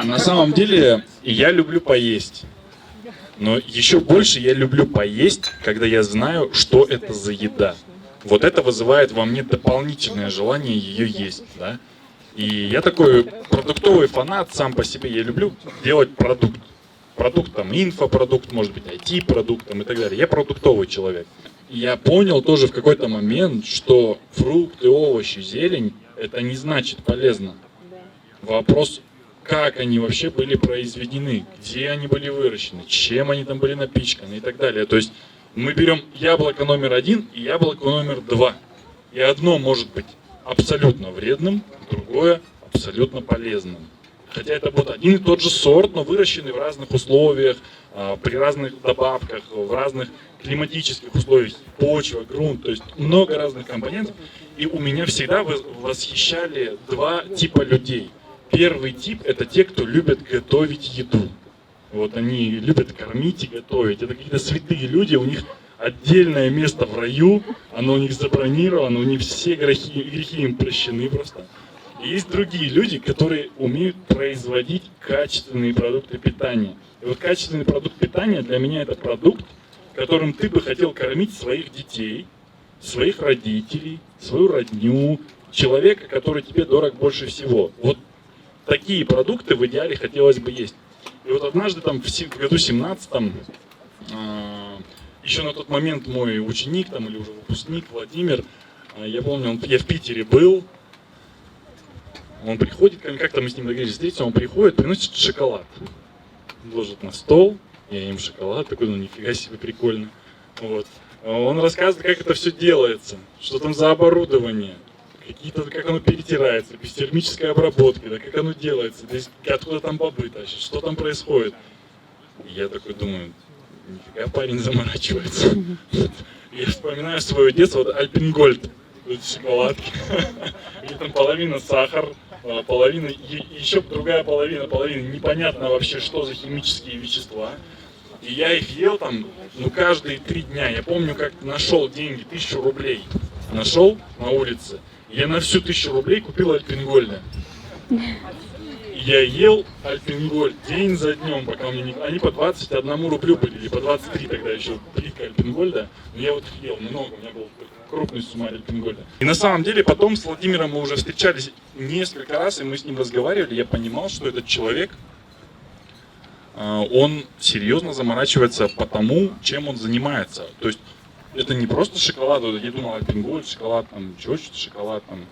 Да, на самом деле я люблю поесть. Но еще больше я люблю поесть, когда я знаю, что это за еда. Вот это вызывает во мне дополнительное желание ее есть, да. И я такой продуктовый фанат сам по себе. Я люблю делать продукт. Продукт там, инфопродукт, может быть, IT-продукт там, и так далее. Я продуктовый человек. И я понял тоже в какой-то момент, что фрукты, овощи, зелень, это не значит полезно. Вопрос, как они вообще были произведены, где они были выращены, чем они там были напичканы и так далее. То есть мы берем яблоко номер 1 и яблоко номер 2. И одно может быть абсолютно вредным, другое абсолютно полезным. Хотя это будет один и тот же сорт, но выращенный в разных условиях, при разных добавках, в разных климатических условиях, почва, грунт, то есть много разных компонентов. И у меня всегда восхищали два типа людей. Первый тип – это те, кто любят готовить еду. Вот они любят кормить и готовить. Это какие-то святые люди, у них отдельное место в раю, оно у них забронировано, у них все грехи им прощены просто. И есть другие люди, которые умеют производить качественные продукты питания. И вот качественный продукт питания для меня это продукт, которым ты бы хотел кормить своих детей, своих родителей, свою родню, человека, который тебе дорог больше всего. Вот такие продукты в идеале хотелось бы есть. И вот однажды там в году 17-м, еще на тот момент мой ученик там, или уже выпускник Владимир, я помню, я в Питере был, он приходит, как-то мы с ним договорились встретиться, он приходит, приносит шоколад, ложит на стол, я ем шоколад, такой, ну нифига себе, прикольно. Вот. Он рассказывает, как это все делается, что там за оборудование, какие-то, как оно перетирается, без термической обработки, да, как оно делается, здесь, откуда там бобы тащат, что там происходит. И я такой думаю, нифига парень заморачивается. Я вспоминаю свое детство, вот Альпенгольд, шоколадки, где там половина сахар, половина, еще другая половина непонятно вообще, что за химические вещества. И я их ел там, ну, каждые 3 дня. Я помню, как нашел деньги, 1000 рублей. Нашел на улице. Я на всю 1000 рублей купил Альпенгольда. Я ел Альпенгольд день за днем, пока у меня не... Они по 21 рублю были, или по 23 тогда еще плитка Альпенгольда. Но я вот их ел много, у меня был крупный суммарий Альпенгольда. И на самом деле потом с Владимиром мы уже встречались несколько раз, и мы с ним разговаривали. Я понимал, что этот человек, он серьезно заморачивается по тому, чем он занимается. То есть это не просто шоколад, я думал, Альпенгольд, шоколад, там, что шоколад, там.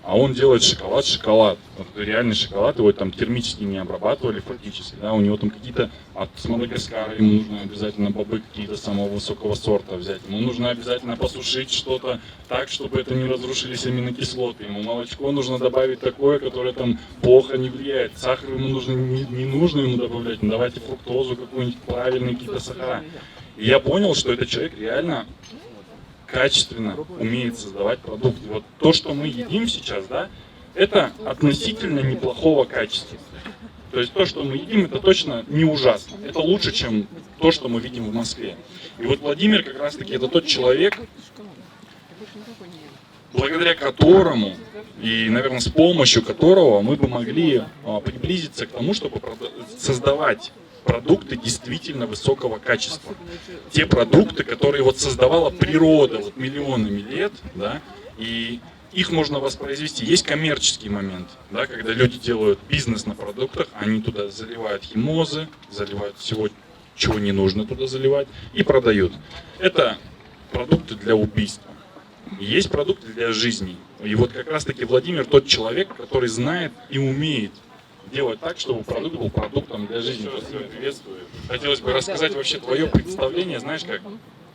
А он делает шоколад. Вот реальный шоколад, его там термически не обрабатывали фактически, да, у него там какие-то, с Мадагаскара ему нужно обязательно бобы какие-то самого высокого сорта взять, ему нужно обязательно посушить что-то так, чтобы это не разрушились аминокислоты, ему молочко нужно добавить такое, которое там плохо не влияет, сахар ему нужно, не нужно ему добавлять, ну, давайте фруктозу какую-нибудь, правильные какие-то сахара. И я понял, что этот человек реально качественно умеет создавать продукты. Вот то, что мы едим сейчас, да, это относительно неплохого качества. То есть то, что мы едим, это точно не ужасно. Это лучше, чем то, что мы видим в Москве. И вот Владимир как раз-таки это тот человек, благодаря которому и, наверное, с помощью которого мы бы могли приблизиться к тому, чтобы создавать продукты действительно высокого качества. Те продукты, которые вот создавала природа вот миллионами лет, да, и их можно воспроизвести. Есть коммерческий момент, да, когда люди делают бизнес на продуктах, они туда заливают химозы, заливают всего, чего не нужно туда заливать, и продают. Это продукты для убийства. Есть продукты для жизни. И вот как раз таки Владимир тот человек, который знает и умеет делать так, чтобы продукт был продуктом для жизни. Приветствую. Хотелось бы рассказать вообще твое представление, знаешь как?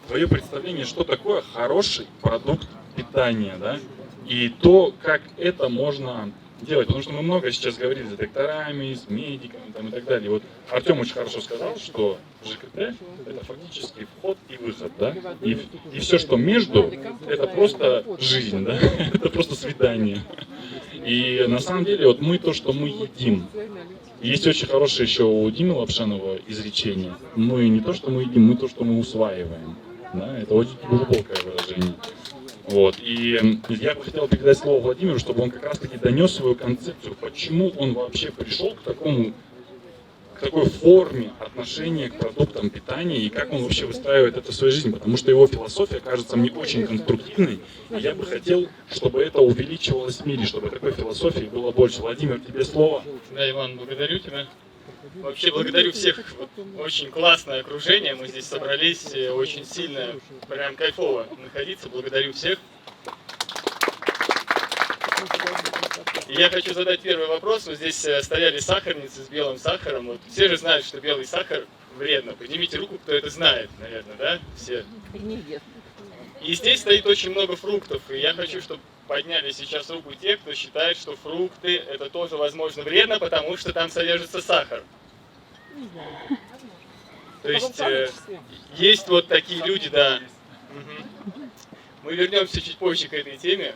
Твое представление, что такое хороший продукт питания, да? И то, как это можно делать. Потому что мы много сейчас говорили с докторами, с медиками там, и так далее. Вот Артем очень хорошо сказал, что ЖКТ это фактически вход и выход, да? И все, что между, это просто жизнь, да? Это просто свидание. И на самом деле, вот мы то, что мы едим. Есть очень хорошее еще у Димы Лапшанова изречение. Мы не то, что мы едим, мы то, что мы усваиваем. Да? Это очень глубокое выражение. Вот. И я бы хотел передать слово Владимиру, чтобы он как раз таки донес свою концепцию, почему он вообще пришел к такому к такой форме отношения к продуктам питания и как он вообще выстраивает это в своей жизни, потому что его философия кажется мне очень конструктивной, и я бы хотел, чтобы это увеличивалось в мире, чтобы такой философии было больше. Владимир, тебе слово. Да, Иван, благодарю тебя. Вообще благодарю всех, вот, очень классное окружение, мы здесь собрались, очень сильно, прям кайфово находиться, благодарю всех. И я хочу задать первый вопрос. Вот здесь стояли сахарницы с белым сахаром. Вот все же знают, что белый сахар вредно. Поднимите руку, кто это знает, наверное, да? Все. И здесь стоит очень много фруктов. И я хочу, чтобы подняли сейчас руку те, кто считает, что фрукты это тоже, возможно, вредно, потому что там содержится сахар. То есть есть вот такие люди, да. Мы вернемся чуть позже к этой теме.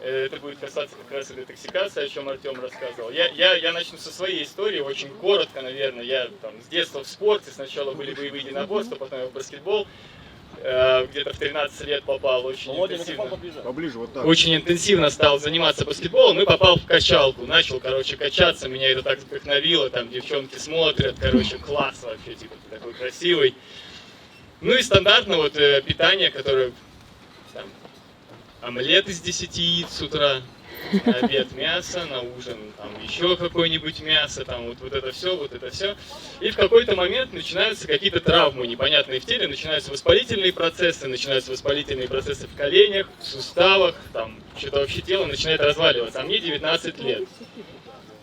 Это будет касаться как раз детоксикации, о чем Артем рассказывал. Я начну со своей истории, очень коротко, наверное. Я там с детства в спорте, сначала были боевые единоборства, потом я в баскетбол. Где-то в 13 лет попал, очень интенсивно стал заниматься баскетболом и попал в качалку. Начал, качаться, меня это так вдохновило, там девчонки смотрят, класс вообще, типа, ты такой красивый. Ну и стандартно вот питание, которое там, омлет из 10 яиц с утра, на обед мясо, на ужин там еще какое-нибудь мясо, там вот это все, вот это все. И в какой-то момент начинаются какие-то травмы непонятные в теле, начинаются воспалительные процессы в коленях, в суставах, там что-то вообще тело начинает разваливаться. А мне 19 лет.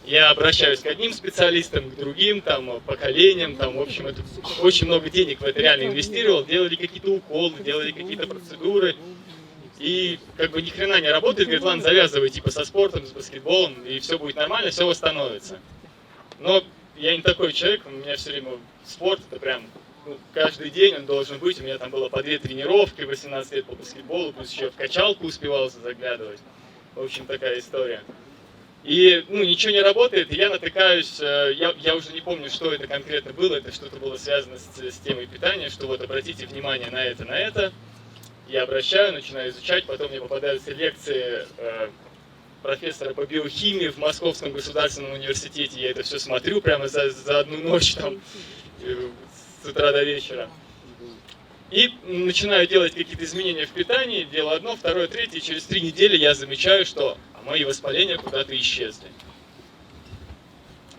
Я обращаюсь к одним специалистам, к другим, там, поколениям, там, в общем, это, очень много денег в это реально инвестировал, делали какие-то уколы, делали какие-то процедуры. И как бы ни хрена не работает, говорит, ладно, завязывай типа со спортом, с баскетболом, и все будет нормально, все восстановится. Но я не такой человек, у меня все время спорт, это прям каждый день он должен быть. У меня там было по 2 тренировки, 18 лет по баскетболу, плюс еще в качалку успевал заглядывать. В общем, такая история. И ничего не работает, и я натыкаюсь, я уже не помню, что это конкретно было, это что-то было связано с темой питания, что вот обратите внимание на это. Я обращаю, начинаю изучать, потом мне попадаются лекции профессора по биохимии в Московском государственном университете. Я это все смотрю прямо за одну ночь, там, с утра до вечера. И начинаю делать какие-то изменения в питании, делаю одно, второе, третье, и через 3 недели я замечаю, что мои воспаления куда-то исчезли.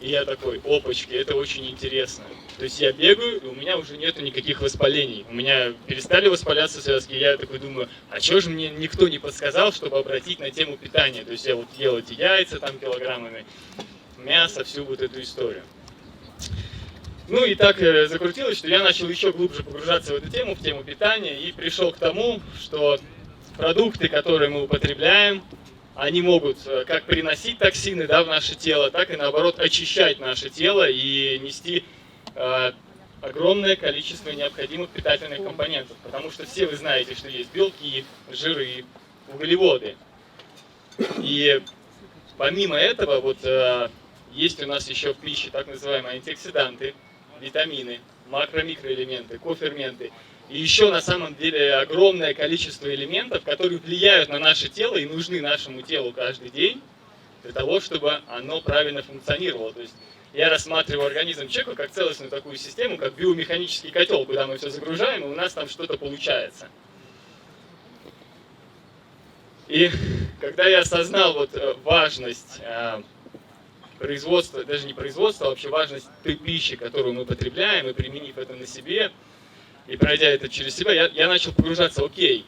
И я такой, опачки, это очень интересно. То есть я бегаю, и у меня уже нету никаких воспалений. У меня перестали воспаляться связки, и я такой думаю, а чего же мне никто не подсказал, чтобы обратить на тему питания? То есть я вот ел эти яйца там килограммами, мясо, всю вот эту историю. Ну и так закрутилось, что я начал еще глубже погружаться в эту тему, в тему питания, и пришел к тому, что продукты, которые мы употребляем, они могут как приносить токсины, да, в наше тело, так и наоборот очищать наше тело и нести огромное количество необходимых питательных компонентов. Потому что все вы знаете, что есть белки, жиры, углеводы. И помимо этого, вот есть у нас еще в пище так называемые антиоксиданты, витамины, макро-микроэлементы, коферменты. И еще на самом деле огромное количество элементов, которые влияют на наше тело и нужны нашему телу каждый день для того, чтобы оно правильно функционировало. То есть я рассматриваю организм человека как целостную такую систему, как биомеханический котел, куда мы все загружаем, и у нас там что-то получается. И когда я осознал вот важность производства, даже не производства, а вообще важность той пищи, которую мы потребляем, и применив это на себе, и пройдя это через себя, я начал погружаться, окей,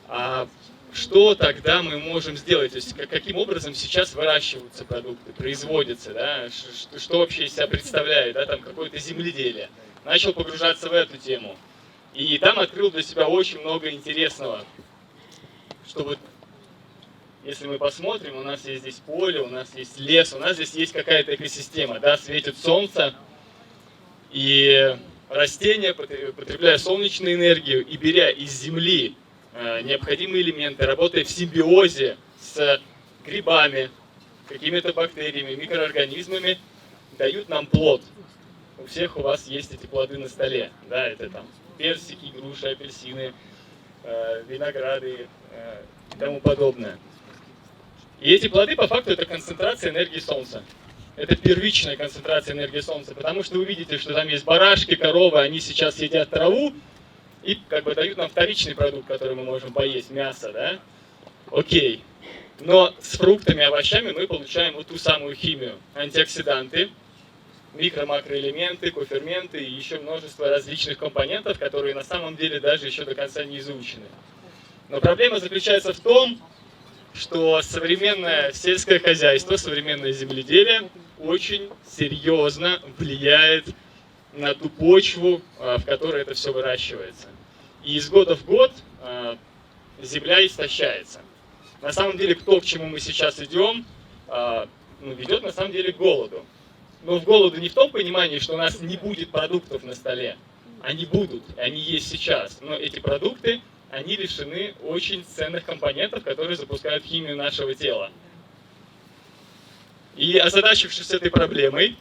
а что тогда мы можем сделать? То есть каким образом сейчас выращиваются продукты, производятся, да? Что вообще из себя представляет, да? Там какое-то земледелие. Начал погружаться в эту тему. И там открыл для себя очень много интересного. Что вот, если мы посмотрим, у нас есть здесь поле, у нас есть лес, у нас здесь есть какая-то экосистема, да? Светит солнце, и растения, потребляя солнечную энергию и беря из земли необходимые элементы, работая в симбиозе с грибами, какими-то бактериями, микроорганизмами, дают нам плод. У всех у вас есть эти плоды на столе. Да, это там персики, груши, апельсины, винограды и тому подобное. И эти плоды, по факту, это концентрация энергии Солнца. это первичная концентрация энергии Солнца, потому что вы видите, что там есть барашки, коровы, они сейчас едят траву и как бы дают нам вторичный продукт, который мы можем поесть, мясо, да? Окей. Но с фруктами и овощами мы получаем вот ту самую химию, антиоксиданты, микро-макроэлементы, коферменты и еще множество различных компонентов, которые на самом деле даже еще до конца не изучены. Но проблема заключается в том, что современное сельское хозяйство, современное земледелие очень серьезно влияет на ту почву, в которой это все выращивается. И из года в год земля истощается. На самом деле, то, к чему мы сейчас идем, ведет на самом деле к голоду. Но в голоду не в том понимании, что у нас не будет продуктов на столе. Они будут, они есть сейчас. Но эти продукты, они лишены очень ценных компонентов, которые запускают химию нашего тела. И озадачившись этой проблемой,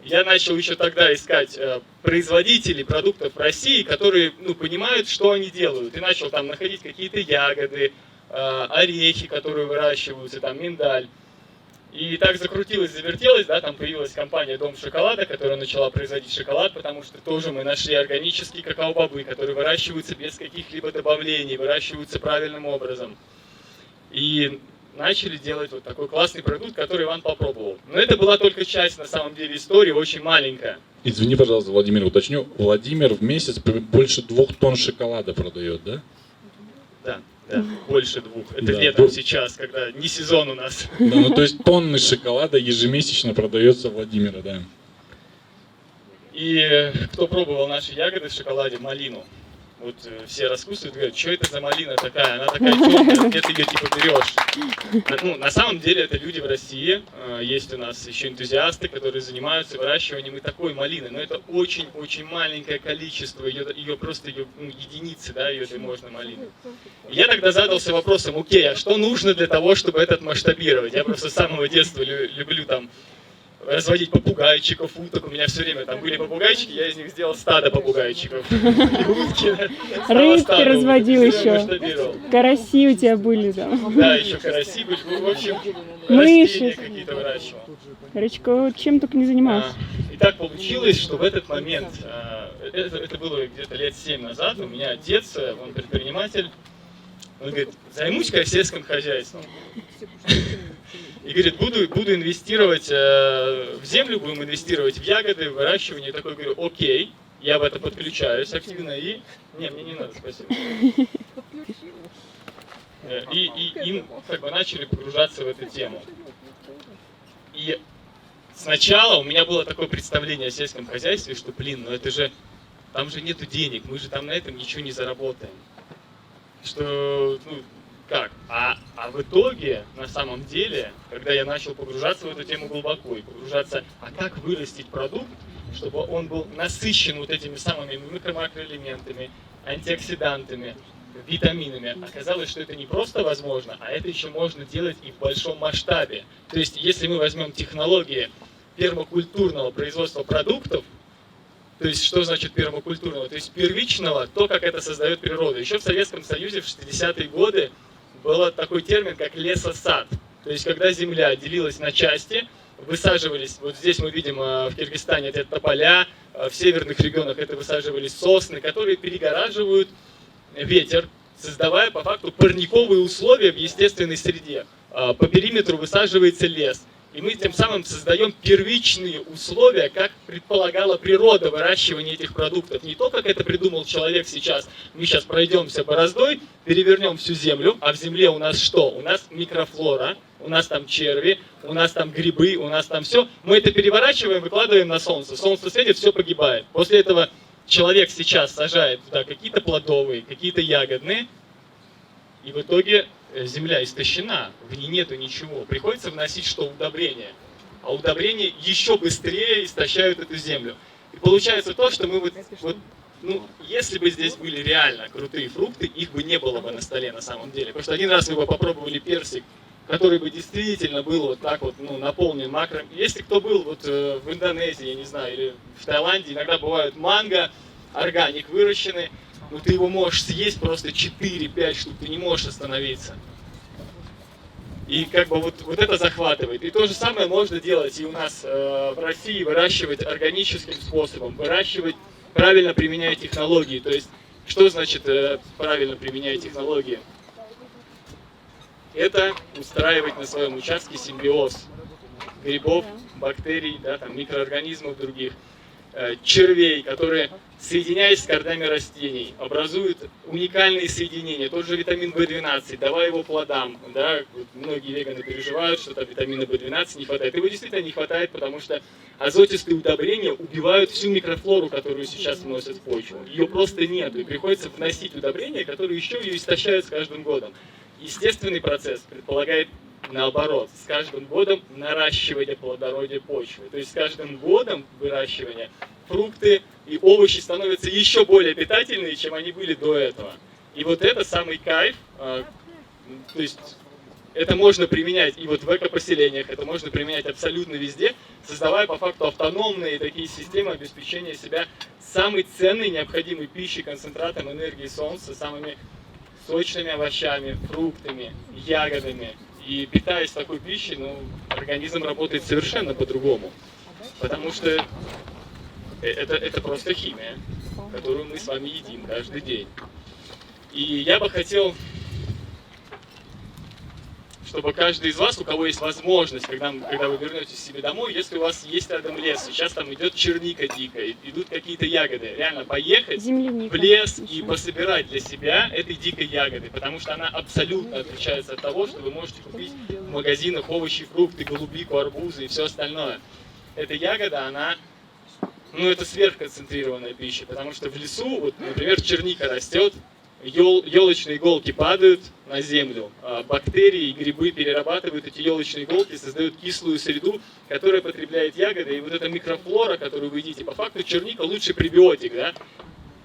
я начал еще тогда искать производителей продуктов в России, которые понимают, что они делают. И начал там находить какие-то ягоды, орехи, которые выращиваются, там миндаль. И так закрутилось, завертелось, да, там появилась компания «Дом шоколада», которая начала производить шоколад, потому что тоже мы нашли органические какао-бобы, которые выращиваются без каких-либо добавлений, выращиваются правильным образом. И начали делать вот такой классный продукт, который Иван попробовал. Но это была только часть, на самом деле, истории, очень маленькая. Извини, пожалуйста, Владимир, уточню. Владимир в месяц больше 2 тонн шоколада продает, да? Да. Да, больше 2. Это да, летом сейчас, когда не сезон у нас. Да, то есть тонны шоколада ежемесячно продается Владимира, да. И кто пробовал наши ягоды в шоколаде, малину, вот все раскусывают, говорят, что это за малина такая, она такая темная, где ты ее типа берешь. На самом деле это люди в России, есть у нас еще энтузиасты, которые занимаются выращиванием и такой малины, но это очень-очень маленькое количество, ее просто единицы, да, ее можно малины. И я тогда задался вопросом, окей, а что нужно для того, чтобы этот масштабировать? Я просто с самого детства люблю там разводить попугайчиков, уток. У меня все время там были попугайчики, я из них сделал стадо попугайчиков. Рыбки разводил еще. Караси у тебя были там. Да, еще караси были. В общем, мыши какие-то выращивал. Рычко чем только не занимался. И так получилось, что в этот момент, это было где-то лет 7 назад, у меня отец, он предприниматель, он говорит, займусь-ка сельским хозяйством. И говорит, буду инвестировать в землю, будем инвестировать в ягоды, в выращивание. Я такой говорю, окей, я в это подключаюсь активно и... Не, мне не надо, спасибо. И как бы начали погружаться в эту тему. И сначала у меня было такое представление о сельском хозяйстве, что, ну это же, там же нету денег, мы же там на этом ничего не заработаем. Что, как? А в итоге, на самом деле, когда я начал погружаться в эту тему глубоко и погружаться, а как вырастить продукт, чтобы он был насыщен вот этими самыми микро-макроэлементами, антиоксидантами, витаминами, оказалось, что это не просто возможно, а это еще можно делать и в большом масштабе. То есть, если мы возьмем технологии пермакультурного производства продуктов, то есть, что значит пермакультурного? То есть, первичного, то, как это создает природа. Еще в Советском Союзе в 60-е годы был такой термин, как лесосад. То есть, когда земля делилась на части, высаживались, вот здесь мы видим в Киргизстане это тополя, в северных регионах это высаживались сосны, которые перегораживают ветер, создавая по факту парниковые условия в естественной среде. По периметру высаживается лес. И мы тем самым создаем первичные условия, как предполагала природа выращивания этих продуктов. Не то, как это придумал человек сейчас. Мы сейчас пройдемся бороздой, перевернем всю землю, а в земле у нас что? У нас микрофлора, у нас там черви, у нас там грибы, у нас там все. Мы это переворачиваем, выкладываем на солнце. Солнце светит, все погибает. После этого человек сейчас сажает туда какие-то плодовые, какие-то ягодные, и в итоге земля истощена, в ней нету ничего. Приходится вносить что? Удобрения. А удобрения еще быстрее истощают эту землю. И получается то, что мы если бы здесь были реально крутые фрукты, их бы не было бы на столе на самом деле. Потому что один раз мы бы попробовали персик, который бы действительно был вот так вот, наполнен макро. Если кто был вот в Индонезии, я не знаю, или в Таиланде, иногда бывают манго, органик выращенный, ты его можешь съесть просто 4-5 штук, ты не можешь остановиться. И как бы вот это захватывает. И то же самое можно делать и у нас в России, выращивать органическим способом, выращивать, правильно применяя технологии. То есть, что значит правильно применяя технологии? Это устраивать на своем участке симбиоз грибов, бактерий, да, там, микроорганизмов других, червей, которые, соединяясь с корнями растений, образуют уникальные соединения. Тот же витамин В12, давая его плодам. Да, многие веганы переживают, что там витамина В12 не хватает. Его действительно не хватает, потому что азотистые удобрения убивают всю микрофлору, которую сейчас вносят в почву. Ее просто нет, и приходится вносить удобрения, которые еще ее истощают с каждым годом. Естественный процесс предполагает наоборот, с каждым годом наращивание плодородия почвы. То есть с каждым годом выращивания фрукты и овощи становятся еще более питательные, чем они были до этого. И вот это самый кайф. То есть это можно применять и вот в экопоселениях, это можно применять абсолютно везде, создавая по факту автономные такие системы обеспечения себя самой ценной необходимой пищей, концентратом энергии солнца, самыми сочными овощами, фруктами, ягодами. И питаясь такой пищей, организм работает совершенно по-другому. Потому что это просто химия, которую мы с вами едим каждый день. И я бы хотел, чтобы каждый из вас, у кого есть возможность, когда вы вернетесь к себе домой, если у вас есть рядом лес, сейчас там идет черника дикая, идут какие-то ягоды, реально поехать в лес и пособирать для себя этой дикой ягоды, потому что она абсолютно отличается от того, что вы можете купить в магазинах овощи, фрукты, голубику, арбузы и все остальное. Эта ягода, она, это сверхконцентрированная пища, потому что в лесу, вот, например, черника растет, елочные иголки падают на землю, бактерии и грибы перерабатывают эти елочные иголки, создают кислую среду, которая потребляет ягоды, и вот эта микрофлора, которую вы едите, по факту черника лучший пребиотик, да,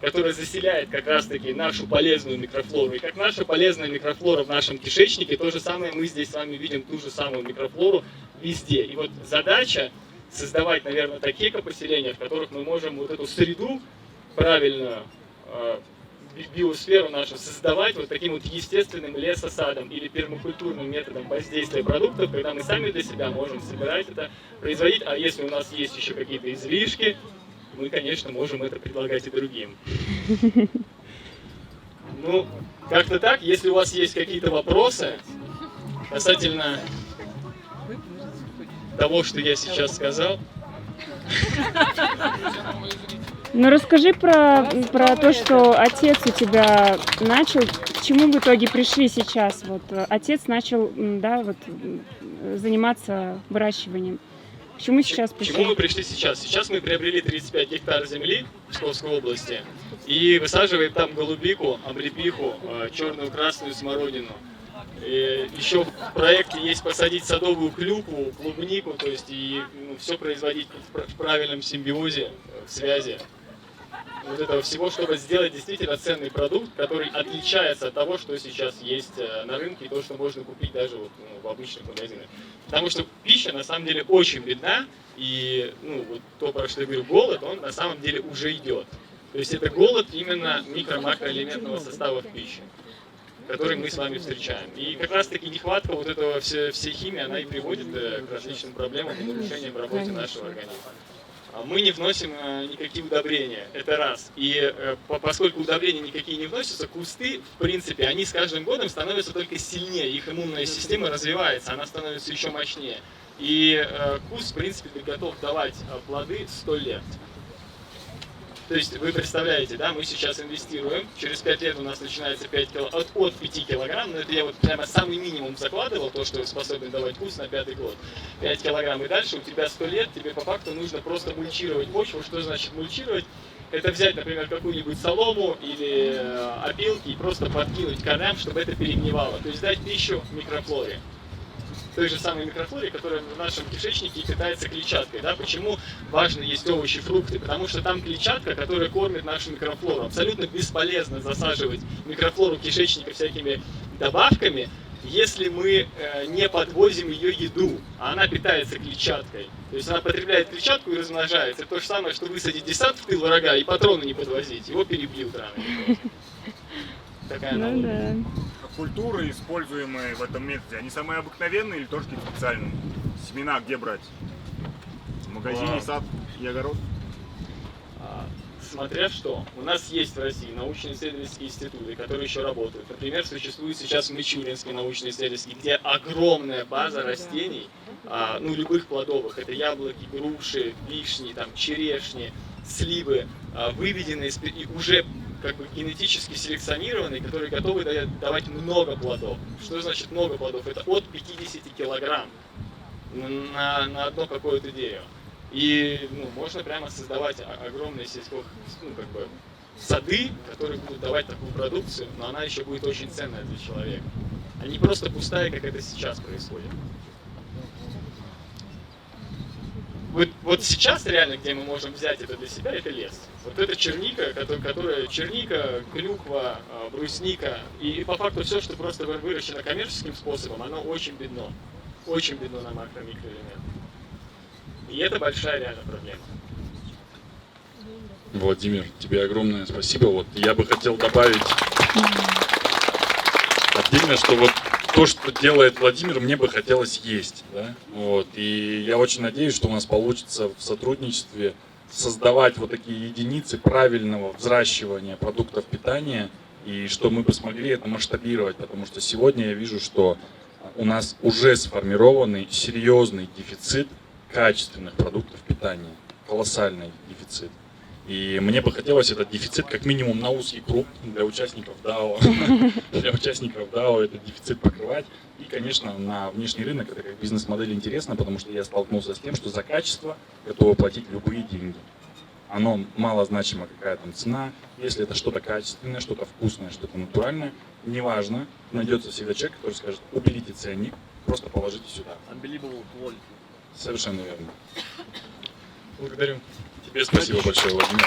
которая заселяет как раз-таки нашу полезную микрофлору. И как наша полезная микрофлора в нашем кишечнике, то же самое мы здесь с вами видим ту же самую микрофлору везде. И вот задача создавать, наверное, такие экопоселения, в которых мы можем вот эту среду правильную, биосферу нашу создавать вот таким вот естественным лесосадом или пермакультурным методом воздействия продуктов, когда мы сами для себя можем собирать это, производить, а если у нас есть еще какие-то излишки, мы, конечно, можем это предлагать и другим. Как-то так. Если у вас есть какие-то вопросы касательно того, что я сейчас сказал. Расскажи про то, что отец у тебя начал, к чему в итоге пришли сейчас. Вот отец начал, заниматься выращиванием. К чему сейчас пришли? К чему мы пришли сейчас? Сейчас мы приобрели 35 гектар земли в Псковской области и высаживаем там голубику, облепиху, черную, красную смородину. И еще в проекте есть посадить садовую клюкву, клубнику, то есть и все производить в правильном симбиозе, в связи. Вот этого всего, чтобы сделать действительно ценный продукт, который отличается от того, что сейчас есть на рынке, и то, что можно купить даже в обычных магазинах. Потому что пища на самом деле очень бедна, и то, про что я говорю, голод, он на самом деле уже идет. То есть это голод именно микро-макроэлементного состава в пище, который мы с вами встречаем. И как раз таки нехватка вот этого всей химии, она и приводит к различным проблемам и нарушениям в работе нашего организма. Мы не вносим никакие удобрения, это раз. И поскольку удобрения никакие не вносятся, кусты, в принципе, они с каждым годом становятся только сильнее, их иммунная система развивается, она становится еще мощнее. И куст, в принципе, готов давать плоды 100 лет. То есть вы представляете, да, мы сейчас инвестируем, через 5 лет у нас начинается от 5 килограмм, но это я вот прямо самый минимум закладывал, то, что способен давать куст на 5-й год. 5 килограмм и дальше у тебя 100 лет, тебе по факту нужно просто мульчировать почву. Что значит мульчировать? Это взять, например, какую-нибудь солому или опилки и просто подкинуть корням, чтобы это перегнивало. То есть дать пищу микрофлоре. Той же самой микрофлоре, которая в нашем кишечнике питается клетчаткой. Да? Почему важно есть овощи, фрукты? Потому что там клетчатка, которая кормит нашу микрофлору. Абсолютно бесполезно засаживать микрофлору кишечника всякими добавками, если мы не подвозим ее еду, а она питается клетчаткой. То есть она потребляет клетчатку и размножается. Это то же самое, что высадить десант в тыл врага и патроны не подвозить. Его перебьют рано или поздно. Такая аналогия. культуры, используемые в этом методе, они самые обыкновенные или тоже какие-то специальные? Семена где брать? В магазине, сад и огород? Смотря что. У нас есть в России научно-исследовательские институты, которые еще работают. Например, существует сейчас Мичуринский научно-исследовательский, где огромная база растений, ну, любых плодовых. Это яблоки, груши, вишни, там, черешни, сливы, выведенные и уже как бы генетически селекционированные, которые готовы давать много плодов. Что значит много плодов? Это от 50 килограмм на одно какое-то дерево. И ну, можно прямо создавать огромные сады, которые будут давать такую продукцию, но она еще будет очень ценная для человека. А не просто пустая, как это сейчас происходит. Вот сейчас реально, где мы можем взять это для себя, это лес. Вот это черника, которая черника, клюква, брусника. И по факту все, что просто выращено коммерческим способом, оно очень бедно. Очень бедно на макро-микроэлементы. И это большая реально проблема. Владимир, тебе огромное спасибо. Вот я бы хотел добавить отдельно, что вот то, что делает Владимир, мне бы хотелось есть. Да? Вот. И я очень надеюсь, что у нас получится в сотрудничестве создавать вот такие единицы правильного взращивания продуктов питания, и что мы бы смогли это масштабировать, потому что сегодня я вижу, что у нас уже сформированный серьезный дефицит качественных продуктов питания, колоссальный дефицит. И мне бы хотелось этот дефицит как минимум на узкий круг для участников ДАО, этот дефицит покрывать. И, конечно, на внешний рынок это как бизнес-модель интересно, потому что я столкнулся с тем, что за качество готовы платить любые деньги. Оно мало значимо, какая там цена. Если это что-то качественное, что-то вкусное, что-то натуральное, неважно, найдется всегда человек, который скажет: уберите ценник, просто положите сюда. Unbelievable quality. Совершенно верно. Благодарю. Тебе спасибо большое, Владимир.